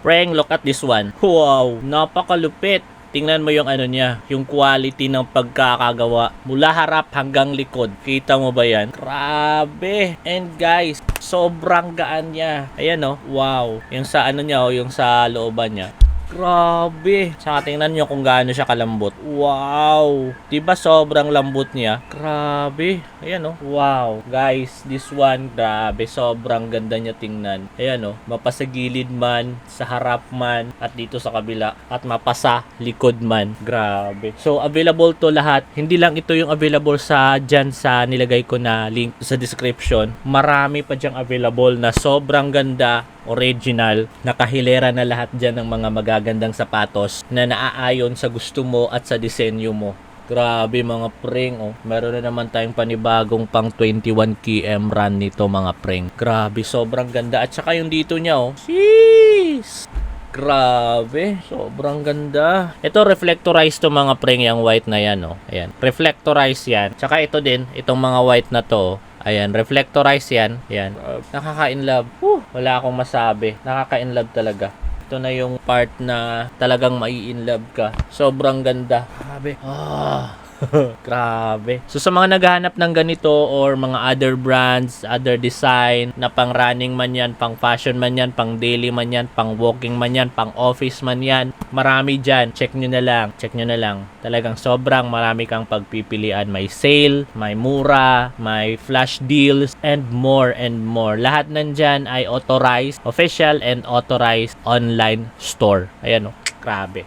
Preng, look at this one. Wow, napakalupit. Tingnan mo yung ano niya, yung quality ng pagkakagawa. Mula harap hanggang likod. Kita mo ba yan? Grabe. And guys, sobrang gaan niya. Ayan oh, wow. Yung sa ano niya oh, yung sa looban niya. Grabe. Saka tingnan nyo kung gaano siya kalambot. Wow. Diba sobrang lambot niya? Grabe. Ayan oh. Wow. Guys, this one, grabe. Sobrang ganda niya tingnan. Ayan oh. Mapasa gilid man, sa harap man, at dito sa kabila. At mapasa likod man. Grabe. So, available to lahat. Hindi lang ito yung available sa dyan sa nilagay ko na link sa description. Marami pa dyang available na sobrang ganda, original, nakahilera na lahat dyan ng mga magagandang sapatos na naaayon sa gusto mo at sa disenyo mo. Grabe mga preng oh. Meron na naman tayong panibagong pang 21 km run nito mga preng. Grabe, sobrang ganda. At saka yung dito niya oh. Jeez! Grabe, sobrang ganda. Ito reflectorized to mga preng, yung white na yan oh. Ayan, reflectorized yan. Tsaka ito din, itong mga white na to. Ayan, reflectorize yan. Ayan. Nakaka-inlove. Wala akong masabi. Nakaka-inlove talaga. Ito na yung part na talagang mai-inlove ka. Sobrang ganda. Grabe. Grabe. So sa mga naghahanap ng ganito or mga other brands, other design na pang running man yan, pang fashion man yan, pang daily man yan, pang walking man yan, pang office man yan, marami dyan. Check nyo na lang. Check nyo na lang. Talagang sobrang marami kang pagpipilian. May sale, may mura, may flash deals, and more and more. Lahat nandyan ay authorized, official and authorized online store. Ayan o. Grabe.